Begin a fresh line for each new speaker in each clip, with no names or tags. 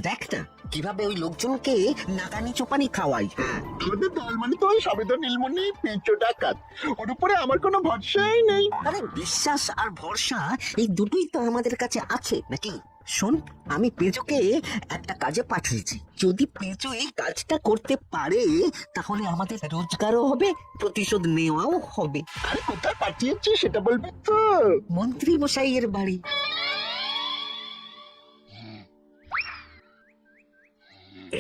দেখ না কিভাবে ওই লোকজনকে নাকানি চোপানি খাওয়াই।
আমাদের দল মানে তো ওই সবেদন নীলমণি পেঁচো ডাকাত, ওর উপরে আমার কোনো ভরসাই নেই।
আরে বিশ্বাস আর ভরসা এই দুটোই তো আমাদের কাছে আছে নাকি? শোন, আমি পেজোকে একটা কাজে পাঠিয়েছি। যদি পেজো এই কাজটা করতে পারে তাহলে আমাদের রোজগারও হবে, প্রতিশোধ নেওয়াও হবে।
আরে কোথায় পাঠিয়েছি সেটা বলবি তো?
মন্ত্রী মশাইয়ের বাড়ি।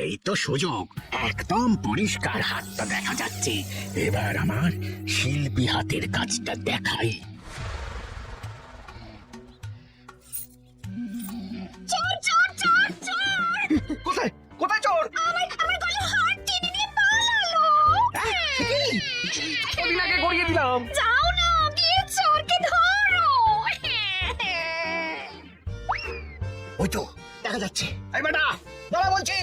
এই তো সুযোগ, একদম পরিষ্কার হাতটা দেখা যাচ্ছে। এবার আমার শিল্পী হাতের কাজটা দেখাই।
চোর চোর চোর চোর!
কোথায় কোথায় চোর?
আমার গলায় হাত টেনে নিয়ে পালালো।
কদিন আগে গড়িয়ে দিলাম।
যাও না, গিয়ে চোরকে ধরো।
ওই তো দেখা যাচ্ছে। এই বেটা দাঁড়া বলছি,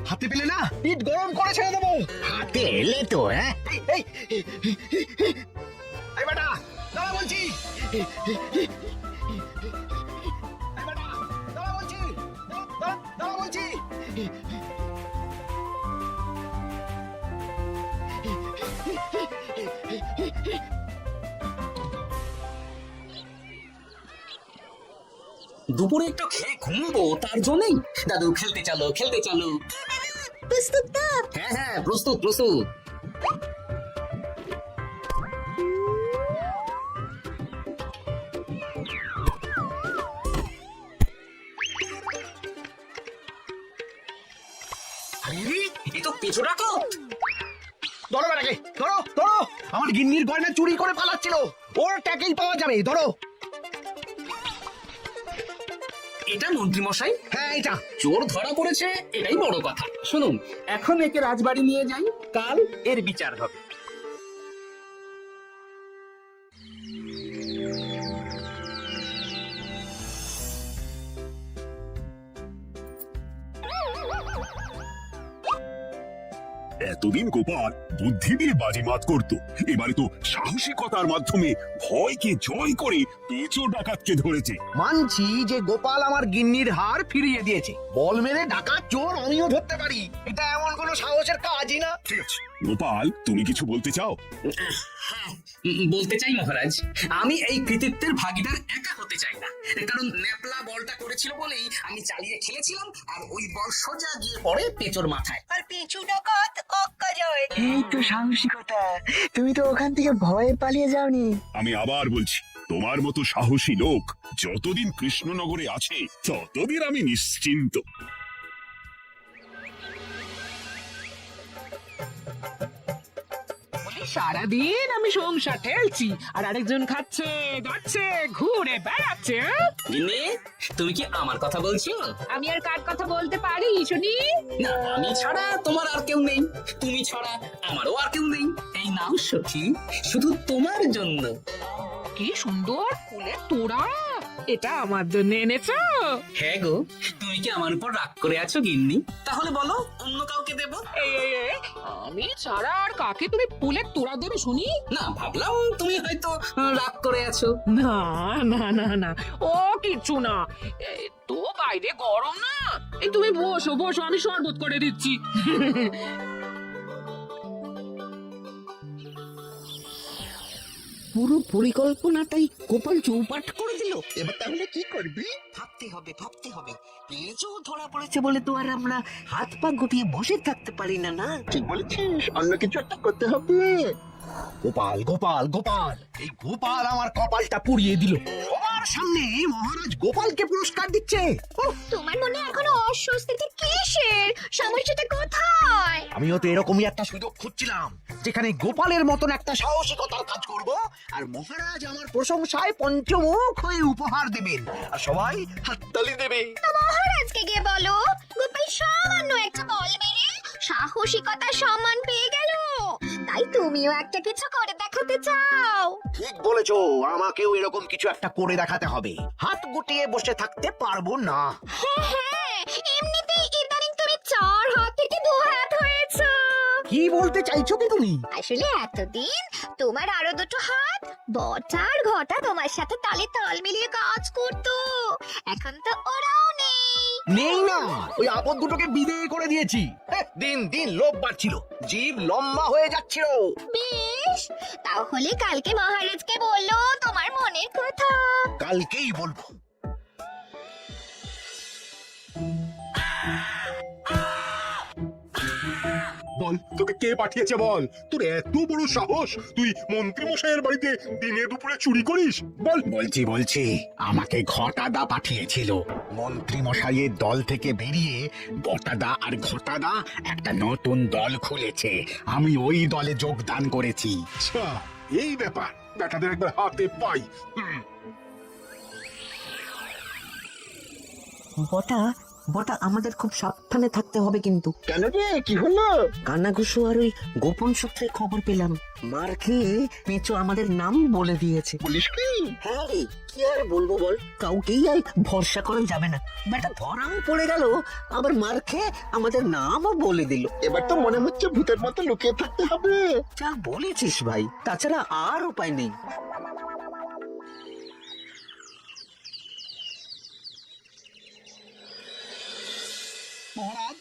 হাতে পেলে না পিঠ গরম করে ছেড়ে দেবো। হাতে এলে তো হ্যাঁ। এই বেটা দাঁড়া বলছি। এই বেটা দাঁড়া বলছি, দাঁড়া বলছি।
দুপুরে একটু খেয়ে ঘুমবো, তার জন্যই। দাদু খেলতে চলো খেলতে চলো।
প্রস্তুত তো?
হ্যাঁ হ্যাঁ প্রস্তুত প্রস্তুত। আরে এ তো পেঁচো ডাকাত।
ধরো বেটাকে, ধরো ধরো। আমার গিন্নির গয়না চুরি করে পালাচ্ছিল, ওর ট্যাকেই পাওয়া যাবে। ধরো।
এটা মন্ত্রী মশাই?
হ্যাঁ এটা।
চোর ধরা পড়েছে, এটাই বড় কথা। শুনুন, এখন একে রাজবাড়ি নিয়ে যাই, কাল এর বিচার হবে।
এতদিন গোপাল বুদ্ধি দিয়ে বাজিমাত করত, এবারে তো সাহসিকতার মাধ্যমে ভয়কে জয় করে পেঁচো ডাকাতকে ধরেছে।
মানছি যে গোপাল আমার গিন্নির হার ফিরিয়ে দিয়েছে, বল মেরে ডাকাত চোর আমিও ধরতে পারি। এটা এমন কোনো সাহসের কাজই না।
ঠিক আছে গোপাল, তুমি কিছু বলতে চাও?
হ্যাঁ, বলতে চাই মহারাজ, আমি এই কৃতিত্বের ভাগিদার একা হতে চাই না। কারণ ন্যাপলা বলটা করেছিল বলেই আমি চালিয়ে খেলেছিলাম, আর ওই বল সোজা গিয়ে পড়ে পেঁচোর মাথায়।
আর পিছু ডাকাত অক্কা যায়।
এই তো সাহসিকতা, তুমি তো ওখান থেকে ভয়ে পালিয়ে যাওনি।
আমি আবার বলছি, তোমার মতো সাহসী লোক যতদিন কৃষ্ণনগরে আছে ততদিন আমি নিশ্চিন্ত।
সারাদিন আমি সংসার ঠেলছি আর আরেকজন খাচ্ছে যাচ্ছে ঘুরে বেড়াচ্ছে।
গিন্নি, তুমি কি আমার কথা বলছো?
আমি আর কার কথা বলতে পারি শুনি?
না, আমি ছাড়া তোমার আর কেউ নেই, তুমি ছাড়া আমারও আর কেউ নেই। এই নাও সখী, শুধু তোমার জন্য।
কি সুন্দর ফুলের তোড়া, এটা আমার জন্য এনেছো?
হ্যাঁ গো, তুমি কি আমার উপর রাগ করে আছো গিন্নি? তাহলে বলো, অন্য কাউকে দেব।
এই, আমি ছাড়া আর কাকে তুমি ফুলের তোড়া দেবে শুনি?
না, ভাবলাম তুমি হয়তো রাগ করে আছো।
না না না না, ও কিচ্ছু না। এই তো বাইরে গরম না, এই তুমি বসো বসো, আমি শরবত করে দিচ্ছি।
পুরো পরিকল্পনাটাই গোপাল চৌপাট করে দিল।
এবার তাহলে কি করবি?
ভাবতে হবে ভাবতে হবে। পেঁচো ধরা পড়েছে বলে তো আর আমরা হাত পা গুটিয়ে বসে থাকতে পারি না। না,
ঠিক বলেছিস, অন্য কিছু একটা করতে হবে।
গোপাল গোপাল গোপাল, এই গোপাল আমার কপালটা পুড়িয়ে দিল। সবার সামনে মহারাজ গোপালকে পুরস্কার দিচ্ছে।
তোমার মনে এখনো অস্বস্তিতে কিসের? সমস্যাটা কোথায়?
আমিও তো এরকমই একটা সুযোগ খুঁজছিলাম, যেখানে গোপালের মতন একটা সাহসিকতার কাজ করব, আর মহারাজ আমার প্রশংসায় পঞ্চমুখ হয়ে উপহার দেবেন, আর সবাই হাততালি দেবে।
তো মহারাজকে গিয়ে বলো, গোপাল সামান্য একটা বল মেরে সাহসিকতার সম্মান পেয়ে গেল, তাই তুমিও একটা কিছু করে দেখাতে চাও।
ঠিক বলেছো, আমাকেও এরকম কিছু একটা করে দেখাতে হবে। হাত গুটিয়ে বসে থাকতে পারবো না।
হ্যাঁ, এমনিতেই ইদানিং তুমি 4 হাত থেকে 2 হাত হয়েছো।
কি বলতে চাইছো কি তুমি?
আসলে এতদিন তোমার আরো 2টো হাত বটা আর ঘটা তোমার সাথে তালে তাল মিলিয়ে কাজ করতো, এখন তো ওরাও নেই।
নেই না, ওই আপদ দুটোকে বিদেয় করে দিয়েছি। দিন দিন লোভ বাড়ছিল, জীব লম্বা হয়ে যাচ্ছিল।
বেশ, তাহলে কালকে মহারাজকে বললো তোমার মনের কথা।
কালকেই বলবো।
বল, তোকে কে পাঠিয়েছে বল? তোর এত বড় সাহস, তুই মন্ত্রী মশাইয়ের বাড়িতে দিনে দুপুরে চুরি করিস? বল।
বলছি আমাকে ঘটাদা পাঠিয়েছিল। মন্ত্রী মশাইয়ের দল থেকে বেরিয়ে বটাদা আর ঘটাদা একটা নতুন দল খুলেছে, আমি ওই দলে যোগদান করেছি।
আচ্ছা, এই ব্যাপার। বেটাদের একবার হাতে পাই।
বটা বটা আমাদের খুব সাবধানে থাকতে হবে কিন্তু।
কেন রে, কি হলো?
কানাঘুষো আর ওই গোপন সূত্রে খবর পেলাম, মার খেয়ে পেঁচো আমাদের নাম বলে দিয়েছে।
বলিস কি?
হ্যাঁ রে, কি আর বলবো বল, কাউকেই আর ভরসা করা যাবে না। বেটা ধরাও পড়ে গেল, আবার মার খেয়ে আমাদের নামও বলে দিল।
এবার তো মনে হচ্ছে ভূতের মতো লুকিয়ে থাকতে হবে।
যা বলেছিস ভাই, তাছাড়া আর উপায় নেই।
মহারাজ,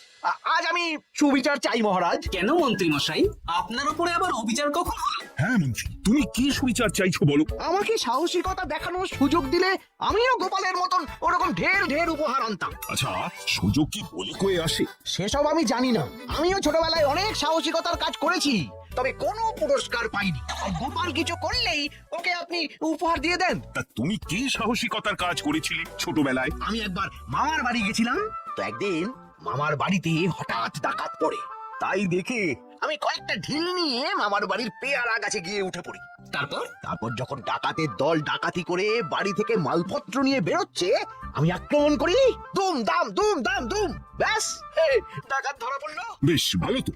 আজ আমি সুবিচার চাই মহারাজ।
কেন মন্ত্রী মশাই, আপনার উপরে আবার অবিচার কখন হলো?
হ্যাঁ মন্ত্রী, তুমি কি সুবিচার চাইছো বলো?
আমাকে সাহসিকতা দেখানোর সুযোগ দিলে আমিও গোপালের মতন ওরকম ঢের ঢের উপহার আনতাম।
আচ্ছা, সুযোগ কি বলে কয়ে আসে?
সেসব আমি জানি না, আমিও ছোটবেলায় অনেক সাহসিকতার কাজ করেছি, তবে কোনো পুরস্কার পাইনি। আর গোপাল কিছু করলেই ওকে আপনি উপহার দিয়ে দেন।
তা তুমি কি সাহসিকতার কাজ করেছিলে ছোটবেলায়?
আমি একবার মামার বাড়ি গেছিলাম, তো একদিন মামার বাড়িতে হঠাৎ ডাকাত পড়ে, তাই দেখে আমি কয়েকটা ঢিল নিয়ে মামার বাড়ির পেয়ারা গাছে গিয়ে উঠে পড়ি। তারপর যখন ডাকাতের দল ডাকাতি করে বাড়ি থেকে মালপত্র নিয়ে বেরোচ্ছে, আমি আক্রমণ করি, দুম দাম দুম দাম দুম, ব্যাস ডাকাত ধরা পড়লো।
বেশ ভালো তো।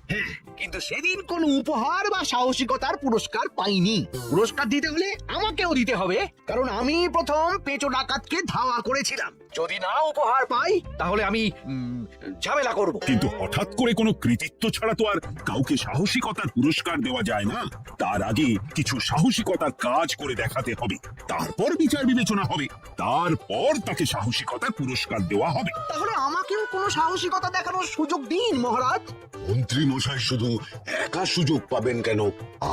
কিন্তু সেদিন কোনো উপহার বা সাহসিকতার পুরস্কার পাইনি। পুরস্কার দিতে হলে আমাকেও দিতে হবে, কারণ আমি প্রথম পেঁচো ডাকাতকে ধাওয়া করেছিলাম। যদি না উপহার পাই তাহলে আমি ঝামেলা করব।
কিন্তু হঠাৎ করে কোনো কৃতিত্ব ছাড়া তো আর কাউকে সাহসিকতার পুরস্কার দেওয়া যায় না। তার আগে কিছু সাহসিকতার কাজ করে দেখাতে হবে, তারপর বিচার বিবেচনা হবে, তারপর তাকে সাহসিকতার পুরস্কার দেওয়া হবে।
তাহলে আমাকেও কোনো সাহসিকতা দেখানোর সুযোগ দিন মহারাজ।
মন্ত্রী মশাই শুধু একা সুযোগ পাবেন কেন,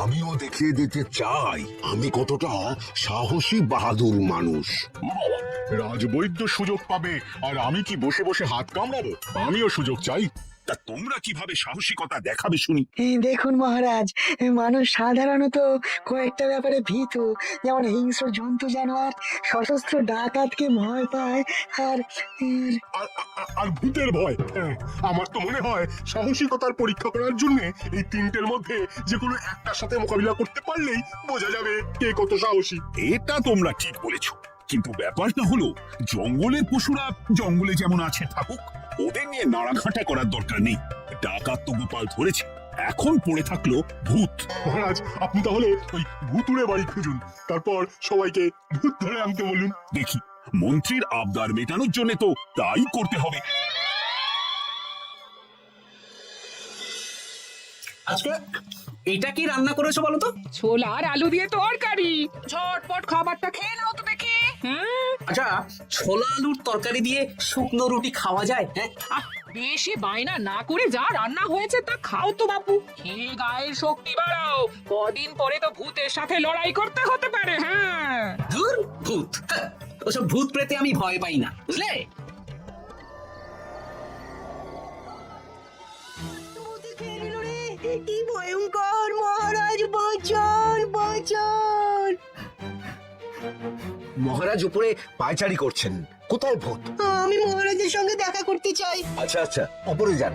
আমিও দেখিয়ে দিতে চাই আমি কতটা সাহসী বাহাদুর মানুষ।
রাজবৈদ্য সুযোগ পাবে আর আমি কি বসে বসে হাত কামড়াবো? আমিও সুযোগ চাই।
তা তোমরা কিভাবে সাহসিকতা দেখাবে শুনি?
দেখুন মহারাজ, মানুষ সাধারণত কয়েকটা ব্যাপারে ভীতু, যেমন হিংস্র জন্তু জানোয়ার, সশস্ত্র ডাকাতকে ভয় পায়, আর
আর ভূতের ভয়। হ্যাঁ, আমার তো মনে হয় সাহসিকতার পরীক্ষা করার জন্য এই তিনটের মধ্যে যে কোনো একটার সাথে মোকাবিলা করতে পারলেই বোঝা যাবে কে কত সাহসী।
এটা তোমরা ঠিক বলেছ, কিন্তু ব্যাপারটা হলো জঙ্গলের পশুরা জঙ্গলে যেমন আছে থাকুক, ওদের নিয়ে নাড়াঘাটা করার দরকার নেই। ডাকাত তো গোপাল ধরেছে, এখন পড়ে থাকলো ভূত।
মহারাজ, আপনি তাহলে ওই ভুতুড়ে বাড়ি খুঁজুন, তারপর সবাইকে ভূত ধরে আনতে বলুন।
দেখি, মন্ত্রীর আবদার মেটানোর জন্য তো তাই করতে হবে।
আজকে এটা কি রান্না করেছো বলো তো?
ছোলা আর আলু দিয়ে তরকারি, ঝটপট খাবারটা খেয়ে নাও তো দেখি।
আচ্ছা, ছোলা আলুর তরকারি দিয়ে শুকনো রুটি খাওয়া যায়? হ্যাঁ,
বেশি বায়না না করে যা রান্না হয়েছে তা খাও তো বাপু, খেয়ে গায়ের শক্তি বাড়াও, কদিন পরে তো ভূতের সাথে লড়াই করতে হতে পারে। হ্যাঁ,
ধুর ভূত, ওসব ভূত প্রেতে আমি ভয় পাই না, বুঝলে?
কি ভয়ঙ্কর, মহারাজ বাঁচান বাঁচান।
মহারাজ উপরে পায়চারি করছেন, কোথায় ভূত?
আমি মহারাজের সঙ্গে দেখা করতে চাই।
আচ্ছা আচ্ছা, উপরে যান।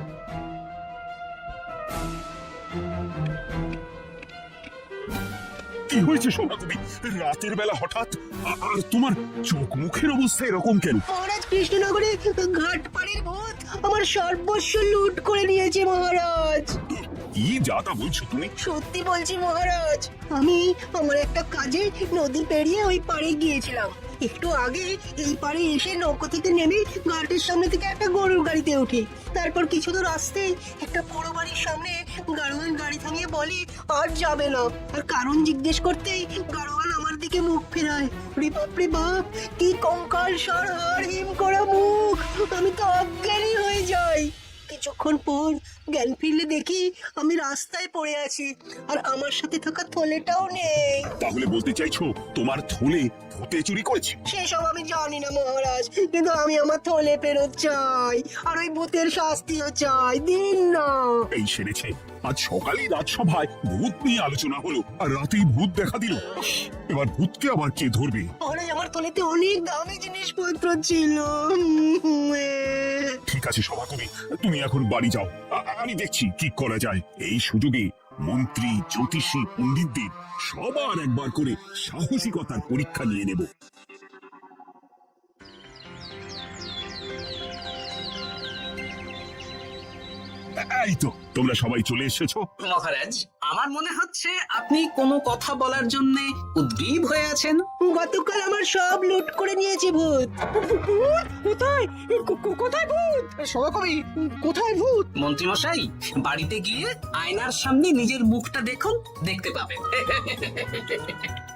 কি হয়েছে সভাকবি? রাতের বেলা হঠাৎ আর তোমার চোখ মুখের অবস্থা এরকম কেন?
মহারাজ, কৃষ্ণনগরে ঘাটপাড়ির ভূত আমার সর্বস্ব লুট করে নিয়েছে মহারাজ।
কি যা তা বলছো তুমি?
সত্যি বলছি মহারাজ, আমি আমার একটা কাজে নদী পেরিয়ে ওই পাড়ে গিয়েছিলাম।
একটু আগে এই পারে এসে নৌকো থেকে নেমে ঘাটের সামনে থেকে একটা গরুর গাড়িতে উঠি। তারপর কিছু দূর আসতেই একটা বড় বাড়ির সামনে গাড়োয়ান গাড়ি থামিয়ে বলে আর যাবে না। আর কারণ জিজ্ঞেস করতেই গাড়োয়ান আমার দিকে মুখ ফেরায়। রে বাপ রে বাপ, কি কঙ্কাল সার হাড় হিম করা মুখ! আমি তো অজ্ঞানী হয়ে যাই। কিছুক্ষণ পর জ্ঞান ফিরলে দেখি আমি রাস্তায় পড়ে আছি, আর আমার সাথে থাকা থলেটাও নেই।
তাহলে বলতে চাইছো তোমার থলে ভূতে চুরি করেছে?
সেসব আমি জানি না মহারাজ, কিন্তু আমি আমার থলে ফেরত চাই, আর ওই ভূতের শাস্তিও চাই। দিন না।
এই সেরেছে, আজ সকালেই রাজসভায় ভূত নিয়ে আলোচনা হলো আর রাতেই ভূত দেখা দিল। এবার ভূতকে আবার কে ধরবে?
মহারাজ, আমার থলেতে অনেক দামি জিনিসপত্র ছিল।
ঠিক আছে সভাকবি, তুমি এখন বাড়ি যাও, আমি দেখছি কি করা যায়। এই সুযোগে মন্ত্রী, জ্যোতিষী, পণ্ডিতদের সবার একবার করে সাহসিকতার পরীক্ষা নিয়ে নেব। এই তো তোমরা সবাই চলে এসেছো।
মহারাজ, আমার মনে হচ্ছে আপনি কোনো কথা বলার জন্য উদ্গ্রীব হয়ে আছেন।
গতকাল আমার সব লুট করে নিয়েছে ভূত। কোথায় কোথায় ভূত? সভাকবি, কোথায় ভূত?
মন্ত্রী মশাই, বাড়িতে গিয়ে আয়নার সামনে নিজের মুখটা দেখুন, দেখতে পাবেন।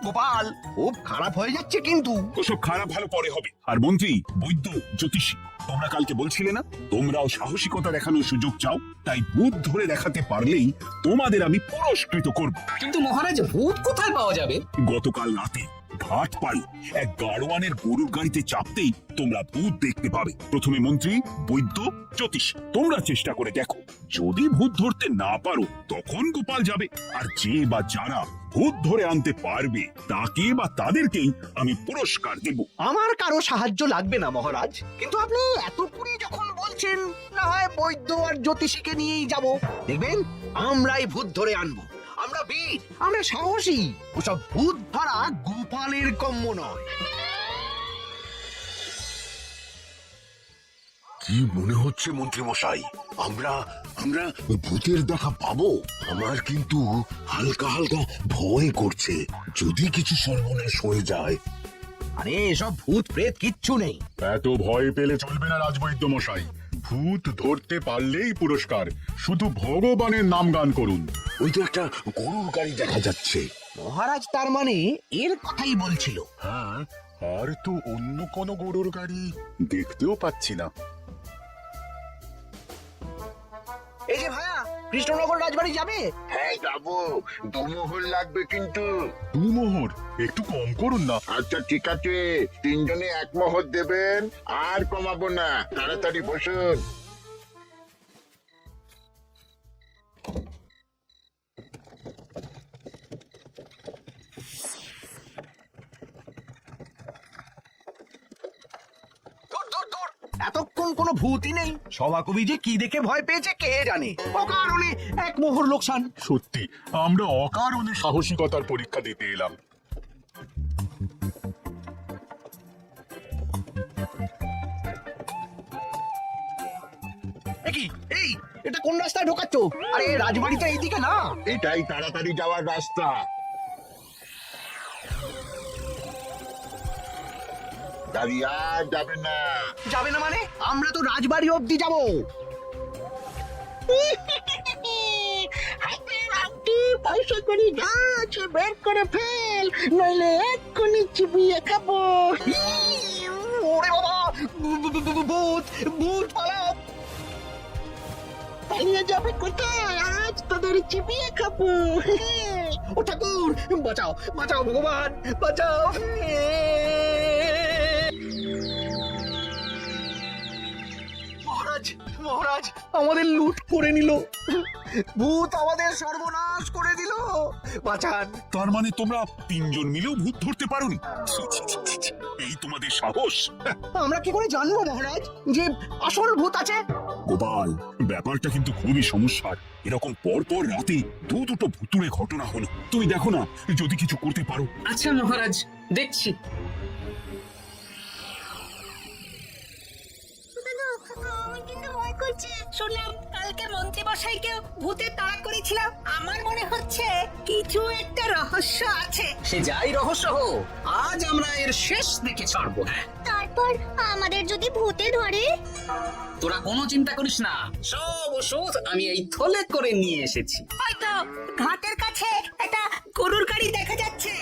গোপাল, খুব খারাপ হয়ে যাচ্ছে কিন্তু।
ওসব খারাপ ভালো পরে হবে। আর মন্ত্রী, বৈদ্য, জ্যোতিষী, তোমরা কালকে বলছিলে না তোমরাও সাহসিকতা দেখানোর সুযোগ চাও? তাই ভূত ধরে দেখাতে পারলেই তোমাদের আমি পুরস্কৃত করব।
কিন্তু মহারাজ, ভূত কোথায় পাওয়া যাবে?
গতকাল রাতে ঘাট পাড়ি এক গাড়োয়ানের গরুর গাড়িতে চাপতেই তোমরা ভূত দেখতে পাবে। প্রথমে মন্ত্রী, বৈদ্য, জ্যোতিষ, তোমরা চেষ্টা করে দেখো। যদি ভূত ধরতে না পারো তখন গোপাল যাবে, আর যে বা যারা ভূত ধরে আনতে পারবে তাকে বা তাদেরকেই আমি পুরস্কার দেব।
আমার কারো সাহায্য লাগবে না মহারাজ, কিন্তু আপনি এত করে যখন বলছেন, না হয় বৈদ্য আর জ্যোতিষীকে নিয়েই যাব। দেখবেন আমরাই ভূত ধরে আনবো। আমরা বীর, আমরা সাহসী। ওসব ভূত ধরা গোপালের কম্য নয়।
কি মনে হচ্ছে মন্ত্রী মশাই, আমরা আমরা ভূতের দেখা পাবো? আমার কিন্তু হালকা হালকা ভয় করছে, যদি কিছু সর্বনাশ হয়ে যায়।
আরে এসব ভূত প্রেত কিচ্ছু নেই।
এত ভয় পেলে চলবে না রাজবৈদ্য মশাই। ভূত ধরতে পারলেই পুরস্কার। শুধু ভগবানের নাম গান করুন।
ওই তো একটা গরুর গাড়ি দেখা যাচ্ছে।
মহারাজ তার মানে এর কথাই বলছিল।
হ্যাঁ, আর তো অন্য কোনো গরুর গাড়ি দেখতেও পাচ্ছি না।
এই যে ভাইয়া, কৃষ্ণনগর রাজবাড়ি যাবে?
হ্যাঁ যাবো, দুমোহর লাগবে কিন্তু।
দুমোহর একটু কম করুন না।
আচ্ছা ঠিক আছে, তিনজনে এক মোহর দেবেন, আর কমাবো না। তাড়াতাড়ি বসুন।
এতক্ষণ কোনো ভূতই নেই। সভাকবি যে কি দেখে ভয় পেয়েছে কে জানে। অকারণে এক মোহর লোকসান।
সত্যি আমরা অকারণে সাহসিকতার পরীক্ষা দিতে এলাম।
কি এই, এটা কোন রাস্তায় ঢোকাচ্ছ? আরে রাজবাড়িটা এইদিকে না।
এটাই তাড়াতাড়ি যাওয়ার রাস্তা। দাঁড়িয়ে আর যাবে না।
যাবে না মানে? আমরা তো রাজবাড়ি অবধি যাব।
হাতের আংটি, পয়সা করি গাছ বের করে ফেল, নইলে এক্ষুনি চিবিয়ে খাবো।
ওরে বাবা, ভূত ভূত পালাও।
পালিয়ে যাবে কোথায়? আজ তোদের চিবিয়ে খাবো।
ও ঠাকুর, বাঁচাও বাঁচাও ভগবান, বাঁচাও। মহারাজ মহারাজ, আমাদের লুট করে নিল। ভূত আমাদের সর্বনাশ করে দিল। বাঁচান।
তার মানে তোমরা তিনজন মিলেও ভূত ধরতে পারোনি? ছি, ছি, ছি, ছি, ছি। এই তোমাদের সাহস!
আমরা কি করে জানবো মহারাজ যে আসল ভূত আছে?
গোপাল, ব্যাপারটা কিন্তু খুবই সমস্যার। এরকম পর পর রাতে দুটো ভুতুড়ে ঘটনা হলো। তুমি দেখো না, যদি কিছু করতে পারো।
আচ্ছা মহারাজ, দেখছি।
আমি কিন্তু ভয় করছি।
হয়েছে? শুনলাম কালকে মন্ত্রী মশাইকেও ভূতে তাড়া করেছিলাম। আমার মনে হচ্ছে কিছু একটা রহস্য আছে।
সে যাই রহস্য হোক, আজ আমরা এর শেষ দেখে ছাড়বো। হ্যাঁ,
তারপর আমাদের যদি ভূতে ধরে?
তোরা কোনো চিন্তা করিস না, সব ওষুধ আমি এই থলে করে নিয়ে এসেছি।
হয়তো ঘাটের কাছে একটা গরুর গাড়ি দেখা যাচ্ছে।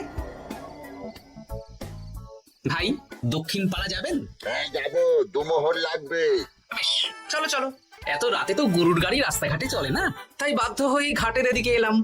ভাই, দক্ষিণ পাড়া যাবেন?
হ্যাঁ যাবো, দুমোহর লাগবে।
বেশ, চলো চলো। এত রাতে তো গরুর গাড়ি রাস্তাঘাটে চলে না, তাই বাধ্য হয়ে ঘাটের এদিকে এলাম।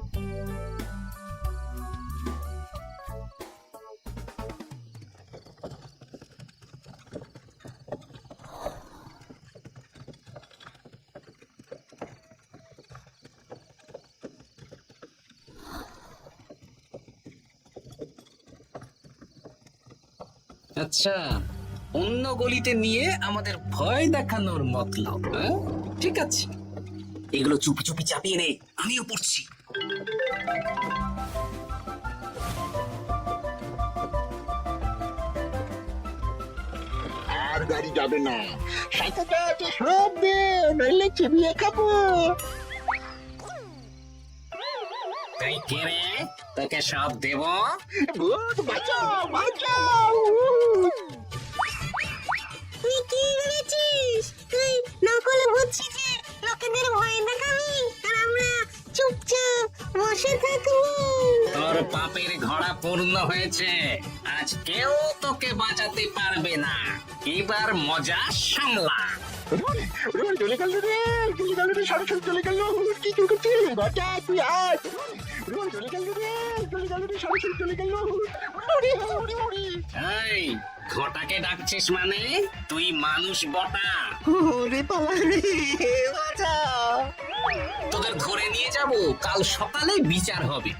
আচ্ছা, অন্য গলিতে নিয়ে আমাদের ভয় দেখানোর মতলব, হ্যাঁ? ঠিক আছে, এগুলো চুপি চুপি চাপিয়ে নে, আমিও পড়ছি।
আর গাড়ি যাবে না, সাথে আছে সব দে, নইলে চিবিয়ে খাবো।
তাই কে রে, তোকে সব দেব?
ভূত বাঁচাও, বাঁচাও।
তুই কি ভেবেছিস? তুই নকল ভূত সেজে লোকেদের ভয় দেখাবি আর আমরা চুপচাপ বসে থাকবো?
তোর পাপের ঘোড়া পূর্ণ হয়েছে, আজ কেউ তোকে বাঁচাতে পারবে না। এবার মজা সামলা।
ওরে চলে গেল রে, চলে গেল রে, সরাসরি চলে গেল। কি চুল করছিস? বাঁচা, তুই আয়। ওরে চলে গেল রে, চলে গেল রে, সরাসরি চলে গেল। ওরে ওরে ওরে।
এই, ঘোটাকে ডাকছিস মানে? তুই মানুষ বটা।
ওরে বাবা রে, বাঁচাও।
তোদের ধরে নিয়ে যাব, কাল সকালে বিচার হবে।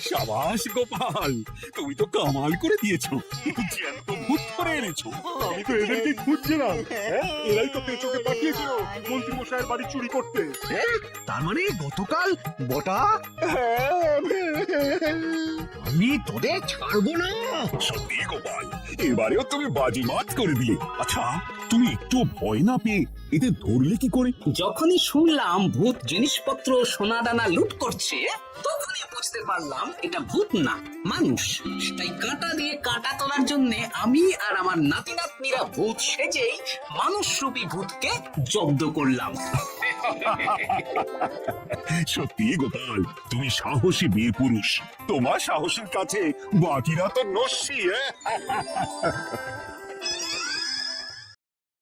সাবাস গোপাল, তুমি তো কামাল করে দিয়েছো, জ্যান্ত ভূত ধরে এনেছো।
আমি তো এদেরকে খুঁজছিলাম। এরাই তো পেঁচোকে পাঠিয়েছিল মন্ত্রী মশাইয়ের বাড়ি চুরি করতে।
তার মানে গতকাল বটা আমি তোদের ছাড়বো না।
সত্যি গোপাল, এবারেও তুমি বাজিমাত করে দিলে। আচ্ছা, তুমি একটু ভয় না পেয়ে এদের ধরলে কি করে?
যখনই শুনলাম ভূত জিনিসপত্র সোনা দানা লুট করছে, তখনই বুঝতে পারলাম এটা ভূত না, মানুষ। তাই কাঁটা দিয়ে কাঁটা তোলার জন্য আমি আর আমার নাতি নাতনিরা ভূত সেজেই মানুষরূপী ভূতকে জব্দ করলাম।
সত্যি গোপাল, তুমি সাহসী বীর পুরুষ। তোমার সাহসের কাছে বাকিরা তো নস্যি।